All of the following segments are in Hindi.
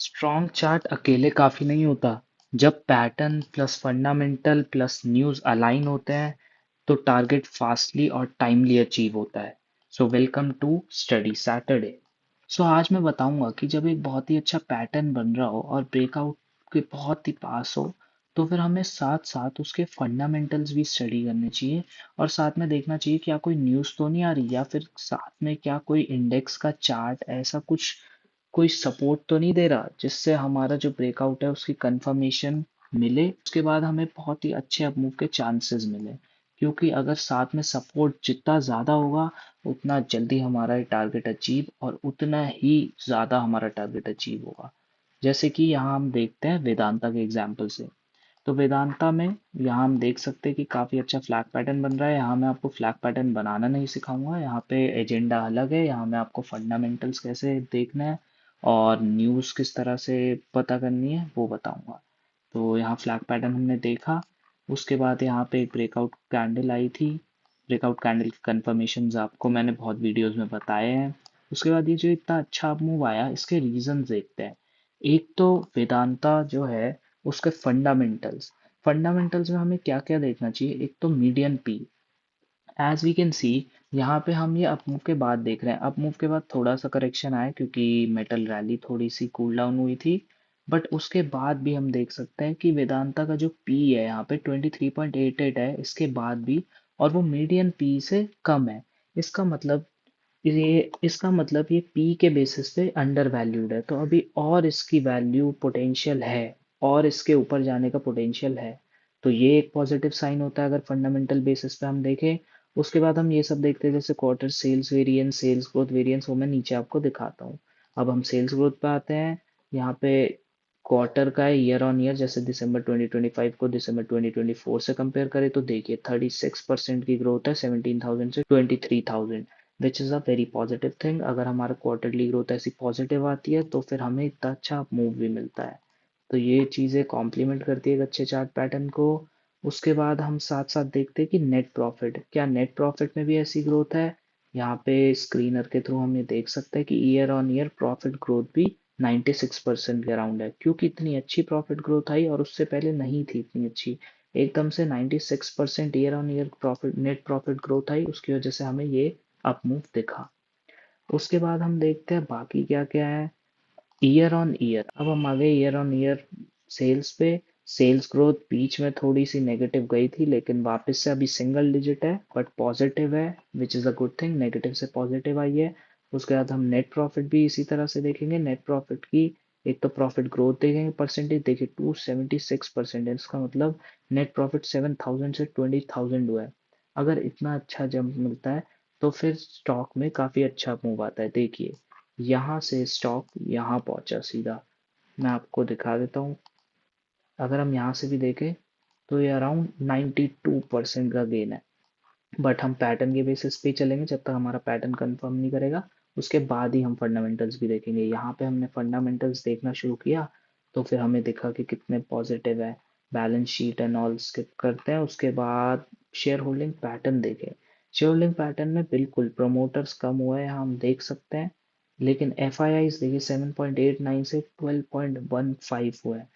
स्ट्रॉन्ग चार्ट अकेले काफी नहीं होता। जब pattern plus fundamental plus news align होते हैं तो टारगेट फास्टली और टाइमली अचीव होता है। So welcome to study Saturday. So आज मैं बताऊंगा कि जब एक बहुत ही अच्छा पैटर्न बन रहा हो और ब्रेकआउट के बहुत ही पास हो तो फिर हमें साथ साथ उसके फंडामेंटल्स भी स्टडी करने चाहिए और साथ में देखना चाहिए क्या कोई न्यूज़ तो नहीं आ रही या फिर साथ में क्या कोई इंडेक्स का चार्ट ऐसा कुछ कोई सपोर्ट तो नहीं दे रहा जिससे हमारा जो ब्रेकआउट है उसकी कंफर्मेशन मिले, उसके बाद हमें बहुत ही अच्छे अपमूव के चांसेस मिले। क्योंकि अगर साथ में सपोर्ट जितना ज़्यादा होगा उतना जल्दी हमारा टारगेट अचीव और उतना ही ज़्यादा हमारा टारगेट अचीव होगा। जैसे कि यहाँ हम देखते हैं वेदांता के एग्जाम्पल से। तो वेदांता में यहाँ हम देख सकते हैं कि काफ़ी अच्छा फ्लैग पैटर्न बन रहा है। यहाँ मैं आपको फ्लैग पैटर्न बनाना नहीं सिखाऊंगा, यहाँ पे एजेंडा अलग है। यहाँ मैं आपको फंडामेंटल्स कैसे देखना है और न्यूज़ किस तरह से पता करनी है वो बताऊंगा। तो यहाँ फ्लैग पैटर्न हमने देखा। उसके बाद यहाँ पे एक ब्रेकआउट कैंडल आई थी। ब्रेकआउट कैंडल की कंफर्मेशन आपको मैंने बहुत वीडियोस में बताए हैं। उसके बाद ये जो इतना अच्छा मूव आया इसके रीजन देखते हैं। एक तो वेदांता जो है उसके फंडामेंटल्स। फंडामेंटल्स में हमें क्या क्या देखना चाहिए, एक तो median P. As we can see यहाँ पे हम ये अपमूव के बाद देख रहे हैं। अपमूव के बाद थोड़ा सा करेक्शन आया क्योंकि मेटल रैली थोड़ी सी कूल डाउन हुई थी। बट उसके बाद भी हम देख सकते हैं कि वेदांता का जो पी है यहाँ पे 23.88 है इसके बाद भी, और वो मीडियन पी से कम है। इसका मतलब ये पी के बेसिस पे अंडर वैल्यूड है, तो अभी और इसकी वैल्यू पोटेंशियल है और इसके ऊपर जाने का पोटेंशियल है। तो ये एक पॉजिटिव साइन होता है अगर फंडामेंटल बेसिस पे हम देखें। उसके बाद हम ये सब देखते हैं जैसे quarter sales variance, sales growth variance, वो मैं नीचे आपको दिखाता हूँ। अब हम सेल्स ग्रोथ पे आते हैं। यहाँ पे क्वार्टर का है ईयर ऑन ईयर, जैसे दिसंबर 2025 को दिसंबर 2024 से कंपेयर करें तो देखिए 36% की ग्रोथ है 17,000 से 23,000, which is a very positive thing. अगर हमारा क्वार्टरली ग्रोथ ऐसी पॉजिटिव आती है तो फिर हमें इतना अच्छा मूव भी मिलता है। तो ये चीज़ें कॉम्प्लीमेंट करती है एक अच्छे चार्ट पैटर्न को। उसके बाद हम साथ साथ देखते हैं कि नेट प्रॉफिट, क्या नेट प्रॉफिट में भी ऐसी ग्रोथ है। यहाँ पे स्क्रीनर के थ्रू हम ये देख सकते हैं कि year on year profit growth भी 96% के अराउंड है। क्योंकि इतनी अच्छी प्रॉफिट ग्रोथ आई और उससे पहले नहीं थी इतनी अच्छी। एकदम से 96% year on year profit net profit growth आई, उसकी वजह से हमें ये अपमूव दिखा। उसके बाद हम देखते हैं बाकी क्या क्या है। ईयर ऑन ईयर, अब हम आ गए ईयर ऑन ईयर सेल्स पे। सेल्स ग्रोथ बीच में थोड़ी सी नेगेटिव गई थी लेकिन वापस से अभी सिंगल डिजिट है बट पॉजिटिव है, which is a good thing. Negative से पॉजिटिव आई है। उसके बाद हम नेट प्रॉफिट भी इसी तरह से देखेंगे। नेट प्रॉफिट की एक तो प्रॉफिट ग्रोथ देखेंगे, परसेंटेज देखिए 276% है। इसका मतलब नेट प्रॉफिट 7,000 से 20,000 हुआ है। अगर इतना अच्छा जंप मिलता है तो फिर स्टॉक में काफी अच्छा मूव आता है। देखिए यहाँ से स्टॉक यहाँ पहुंचा सीधा। मैं आपको दिखा देता हूँ। अगर हम यहाँ से भी देखें तो ये अराउंड 92% का गेन है। बट हम पैटर्न के बेसिस पे ही चलेंगे जब तक हमारा पैटर्न कंफर्म नहीं करेगा। उसके बाद ही हम फंडामेंटल्स भी देखेंगे। यहाँ पे हमने फंडामेंटल्स देखना शुरू किया तो फिर हमें दिखा कि कितने पॉजिटिव है। Balance sheet and all skip करते हैं। उसके बाद शेयर होल्डिंग पैटर्न देखें। शेयर होल्डिंग पैटर्न में बिल्कुल प्रमोटर्स कम हुआ है, यहाँ हम देख सकते हैं। लेकिन एफ आई आईज देखिए 7.89 से 12.15 हुआ है।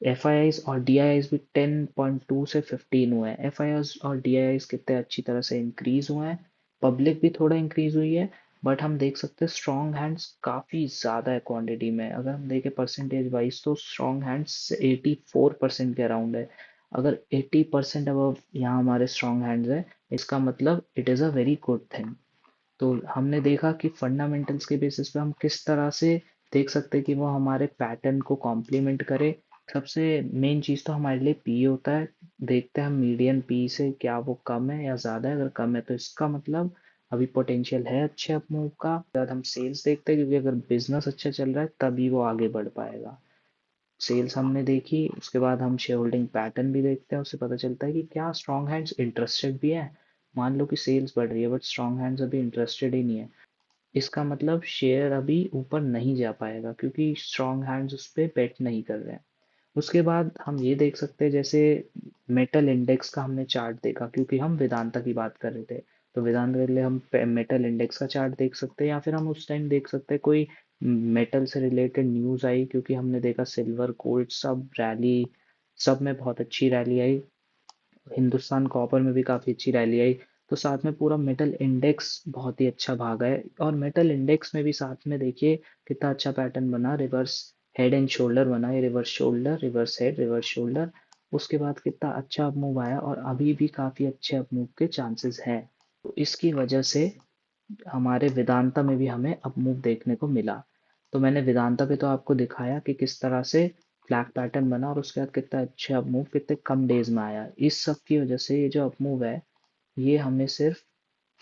एफ आई आईज और डी आई आईज भी 10.2 से 15 हुए हैं। एफ आई आईज और डी आई आईज कितने अच्छी तरह से इंक्रीज हुए हैं। पब्लिक भी थोड़ा इंक्रीज हुई है। बट हम देख सकते हैं स्ट्रॉन्ग हैंड्स काफी ज्यादा है क्वांटिटी में। अगर हम देखें परसेंटेज वाइज तो स्ट्रॉन्ग हैंड्स 84% के अराउंड है। अगर 80% अब यहाँ हमारे स्ट्रॉन्ग हैंड्स है इसका मतलब it is a very good thing. तो हमने देखा कि फंडामेंटल्स के बेसिस पे हम किस तरह से देख सकते हैं कि वो हमारे पैटर्न को कॉम्प्लीमेंट करे। सबसे मेन चीज़ तो हमारे लिए पी होता है। देखते हैं हम मीडियन पी से क्या वो कम है या ज़्यादा है। अगर कम है तो इसका मतलब अभी पोटेंशियल है अच्छे अप मूव का। उसके बाद हम सेल्स देखते हैं क्योंकि अगर बिजनेस अच्छा चल रहा है तभी वो आगे बढ़ पाएगा। सेल्स हमने देखी। उसके बाद हम शेयर होल्डिंग पैटर्न भी देखते हैं, उससे पता चलता है कि क्या स्ट्रॉन्ग हैंड्स इंटरेस्टेड भी है। मान लो कि सेल्स बढ़ रही है बट स्ट्रॉन्ग हैंड्स अभी इंटरेस्टेड ही नहीं है, इसका मतलब शेयर अभी ऊपर नहीं जा पाएगा क्योंकि स्ट्रॉन्ग हैंड्स उस पर बेट नहीं कर रहे हैं। उसके बाद हम ये देख सकते हैं जैसे मेटल इंडेक्स का हमने चार्ट देखा क्योंकि हम वेदांता की बात कर रहे थे। तो वेदांता के लिए हम मेटल इंडेक्स का चार्ट देख सकते हैं या फिर हम उस टाइम देख सकते हैं कोई मेटल से रिलेटेड न्यूज़ आई, क्योंकि हमने देखा सिल्वर गोल्ड सब रैली, सब में बहुत अच्छी रैली आई। हिंदुस्तान कॉपर में भी काफ़ी अच्छी रैली आई। तो साथ में पूरा मेटल इंडेक्स बहुत ही अच्छा भागा है, और मेटल इंडेक्स में भी साथ में देखिए कितना अच्छा पैटर्न बना, रिवर्स हेड एंड शोल्डर बना, ये reverse shoulder, reverse head, reverse shoulder. उसके बाद कितना अच्छा अप मूव आया, और अभी भी काफ़ी अच्छे अप मूव के चांसेस हैं। तो इसकी वजह से हमारे वेदांता में भी हमें अप मूव देखने को मिला। तो मैंने वेदांता पे तो आपको दिखाया कि किस तरह से फ्लैग पैटर्न बना, और उसके बाद कितना अच्छा अप मूव कितने कम डेज में आया। इस सब की वजह से ये जो अप मूव है, ये हमें सिर्फ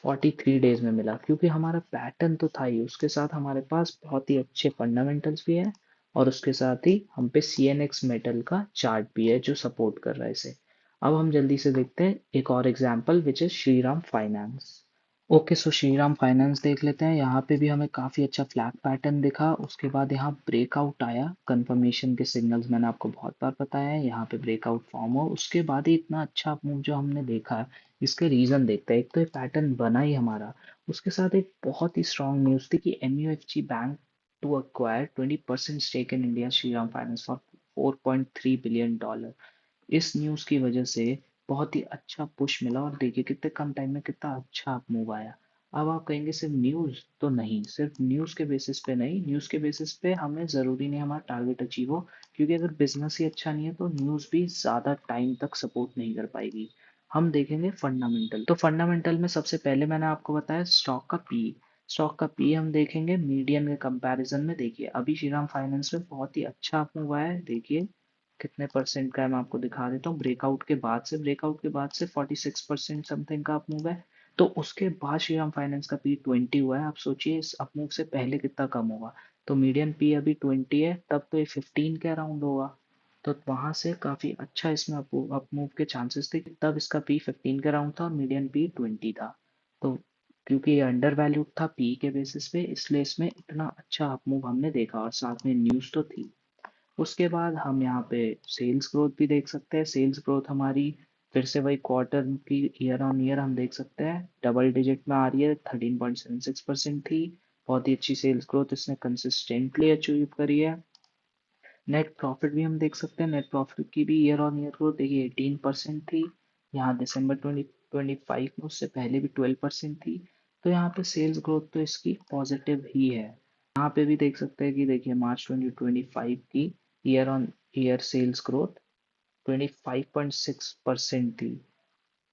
43 डेज में मिला, क्योंकि हमारा पैटर्न तो था ही, उसके साथ हमारे पास बहुत ही अच्छे फंडामेंटल्स भी हैं, और उसके साथ ही हम पे CNX मेटल का चार्ट भी है जो सपोर्ट कर रहा है इसे। अब हम जल्दी से देखते हैं एक और example, which is Shriram finance. Okay, so Shriram finance देख लेते हैं। यहाँ पे भी हमें काफ़ी अच्छा फ्लैग पैटर्न दिखा, उसके बाद यहाँ ब्रेकआउट आया। कंफर्मेशन के सिग्नल्स मैंने आपको बहुत बार बताया है, यहाँ पे ब्रेकआउट फॉर्म हो, उसके बाद ही इतना अच्छा मूव जो हमने देखा, इसके रीज़न देखते हैं। एक तो ये पैटर्न बना ही हमारा, उसके साथ एक बहुत ही स्ट्रांग न्यूज़ थी कि MUFG bank to acquire 20% stake in India Shriram finance for $4.3 billion. इस न्यूज़ की वजह से बहुत ही अच्छा पुश मिला, और देखिए कितने कम टाइम में कितना अच्छा मूव आया। अब आप कहेंगे सिर्फ न्यूज़, तो नहीं, सिर्फ न्यूज़ के बेसिस पे नहीं, न्यूज़ के बेसिस पे हमें ज़रूरी नहीं हमारा टारगेट अचीव हो, क्योंकि अगर बिजनेस ही अच्छा नहीं है तो न्यूज़ भी ज़्यादा टाइम तक सपोर्ट नहीं कर पाएगी। हम देखेंगे फंडामेंटल, तो फंडामेंटल में सबसे पहले मैंने आपको बताया स्टॉक का पी। स्टॉक का पी हम देखेंगे मीडियन के कंपैरिजन में। देखिए अभी श्रीराम फाइनेंस में बहुत ही अच्छा मूव आया है, देखिए कितने परसेंट का है मैं आपको दिखा देता हूँ। ब्रेकआउट के बाद से 46% समथिंग का अप मूव है। तो उसके बाद श्रीराम फाइनेंस का पी 20 हुआ है। आप सोचिए इस अप मूव से पहले कितना कम होगा। तो मीडियन पी अभी 20 है, तब तो ये 15 के अराउंड होगा। तो वहां से काफी अच्छा इसमें अप मूव के चांसेस थे कि तब इसका पी 15 के अराउंड था और मीडियन पी 20 था। तो क्योंकि ये अंडर वैल्यूड था पी के बेसिस पे, इसलिए इसमें इतना अच्छा अप मूव हमने देखा, और साथ में न्यूज तो थी। उसके बाद हम यहाँ पे सेल्स ग्रोथ भी देख सकते हैं। सेल्स ग्रोथ हमारी फिर से वही क्वार्टर की ईयर ऑन ईयर हम देख सकते हैं डबल डिजिट में आ रही है, 13.76% थी। बहुत ही अच्छी सेल्स ग्रोथ इसने कंसिस्टेंटली अचीव करी है। नेट प्रॉफिट भी हम देख सकते हैं, नेट प्रॉफिट की भी ईयर ऑन ईयर ग्रोथ देखिए 18% थी। यहाँ दिसंबर 2025 में उससे पहले भी 12% थी। तो यहाँ पे सेल्स ग्रोथ तो इसकी पॉजिटिव ही है। यहाँ पे भी देख सकते हैं कि देखिए मार्च 2025 की year on year sales growth 25.6% थी,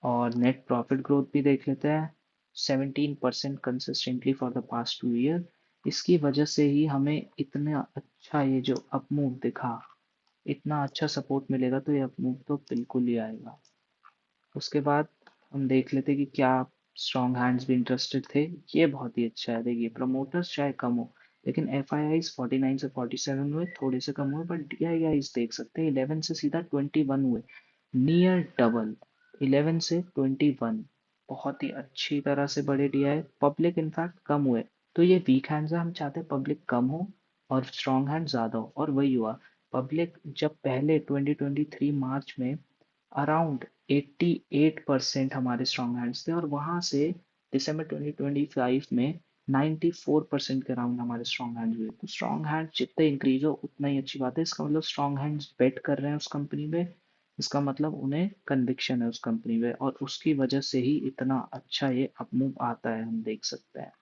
और नेट प्रॉफिट ग्रोथ भी देख लेते हैं 17% consistently for the past 2 year. इसकी वजह से ही हमें इतना अच्छा ये जो अप मूव दिखा, इतना अच्छा सपोर्ट मिलेगा, तो ये अप मूव तो बिल्कुल ही आएगा। उसके बाद हम देख लेते हैं कि क्या स्ट्रॉन्ग हैंड्स भी इंटरेस्टेड थे। ये बहुत ही अच्छा है, देखिए प्रमोटर्स चाहे कम हो, लेकिन FIIs 49 से 47 हुए, थोड़े से कम हुए, बट DIIs देख सकते हैं 11 से सीधा 21 हुए, नियर डबल। 11 से 21 बहुत ही अच्छी तरह से बड़े DI। पब्लिक इनफैक्ट कम हुए, तो ये वीक हैंड्स है, हम चाहते हैं पब्लिक कम हो और स्ट्रॉन्ग हैंड ज्यादा हो, और वही हुआ। पब्लिक जब पहले 2023 मार्च में अराउंड 88% हमारे स्ट्रॉन्ग हैंड्स थे, और वहां से दिसंबर 2025 में 94% के अराउंड हमारे स्ट्रॉन्ग हैंड्स हुए। तो स्ट्रॉन्ग हैंड जितने इंक्रीज हो उतना ही अच्छी बात है। इसका मतलब स्ट्रॉन्ग हैंड्स बेट कर रहे हैं उस कंपनी में, इसका मतलब उन्हें कन्विक्शन है उस कंपनी में, और उसकी वजह से ही इतना अच्छा ये अपमूव आता है, हम देख सकते हैं।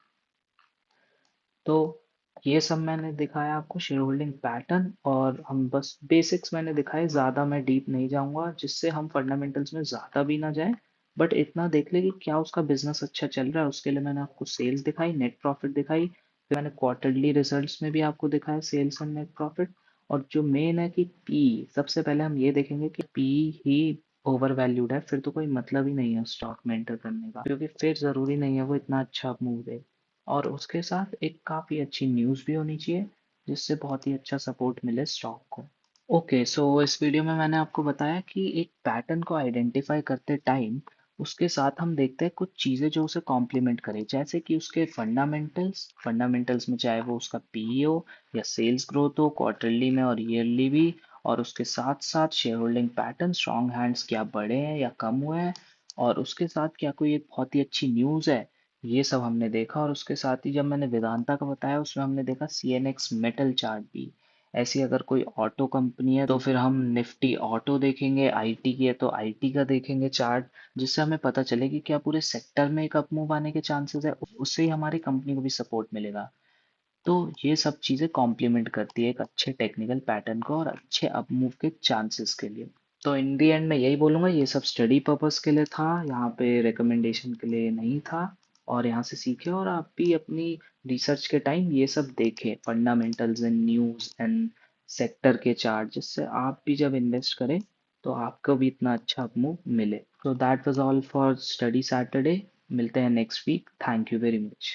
तो ये सब मैंने दिखाया आपको शेयर होल्डिंग पैटर्न, और हम बस बेसिक्स मैंने दिखाए, ज़्यादा मैं डीप नहीं जाऊंगा, जिससे हम फंडामेंटल्स में ज़्यादा भी ना जाएं। बट इतना देख ले कि क्या उसका बिजनेस अच्छा चल रहा है, उसके लिए मैंने आपको सेल्स दिखाई, नेट प्रॉफिट दिखाई, फिर मैंने क्वार्टरली रिजल्ट्स में भी आपको दिखाया सेल्स एंड नेट प्रॉफिट। और जो मेन है कि पी, सबसे पहले हम ये देखेंगे कि पी ही ओवर वैल्यूड है, फिर तो कोई मतलब ही नहीं है स्टॉक में एंटर करने का, क्योंकि फिर ज़रूरी नहीं है वो इतना अच्छा मूव दे। और उसके साथ एक काफ़ी अच्छी न्यूज़ भी होनी चाहिए, जिससे बहुत ही अच्छा सपोर्ट मिले स्टॉक को। ओके, सो इस वीडियो में मैंने आपको बताया कि एक पैटर्न को आइडेंटिफाई करते टाइम उसके साथ हम देखते हैं कुछ चीज़ें जो उसे कॉम्प्लीमेंट करें, जैसे कि उसके फंडामेंटल्स में चाहे वो उसका पीई हो या सेल्स ग्रोथ हो क्वार्टरली में और ईयरली भी, और उसके साथ साथ share holding pattern, strong hands क्या बढ़े हैं या कम हुए हैं, और उसके साथ क्या कोई एक बहुत ही अच्छी न्यूज़ है ये सब हमने देखा, और उसके साथ ही जब मैंने वेदांता का बताया उसमें हमने देखा CNX मेटल चार्ट भी। ऐसी अगर कोई ऑटो कंपनी है तो फिर हम निफ्टी ऑटो देखेंगे, आईटी की है तो आईटी का देखेंगे चार्ट, जिससे हमें पता चले कि क्या पूरे सेक्टर में एक अप मूव आने के चांसेस है, उससे ही हमारी कंपनी को भी सपोर्ट मिलेगा। तो ये सब चीज़ें कॉम्प्लीमेंट करती है एक अच्छे टेक्निकल पैटर्न को और अच्छे अप मूव के चांसेस के लिए। तो इन दी एंड मैं यही बोलूँगा, ये सब स्टडी पर्पस के लिए था, यहाँ पे रिकमेंडेशन के लिए नहीं था। और यहाँ से सीखे, और आप भी अपनी रिसर्च के टाइम ये सब देखें, fundamentals and news and sector के चार्ट, जिससे आप भी जब इन्वेस्ट करें तो आपको भी इतना अच्छा मूव मिले। तो that was all for study Saturday. मिलते हैं next week. Thank you very much.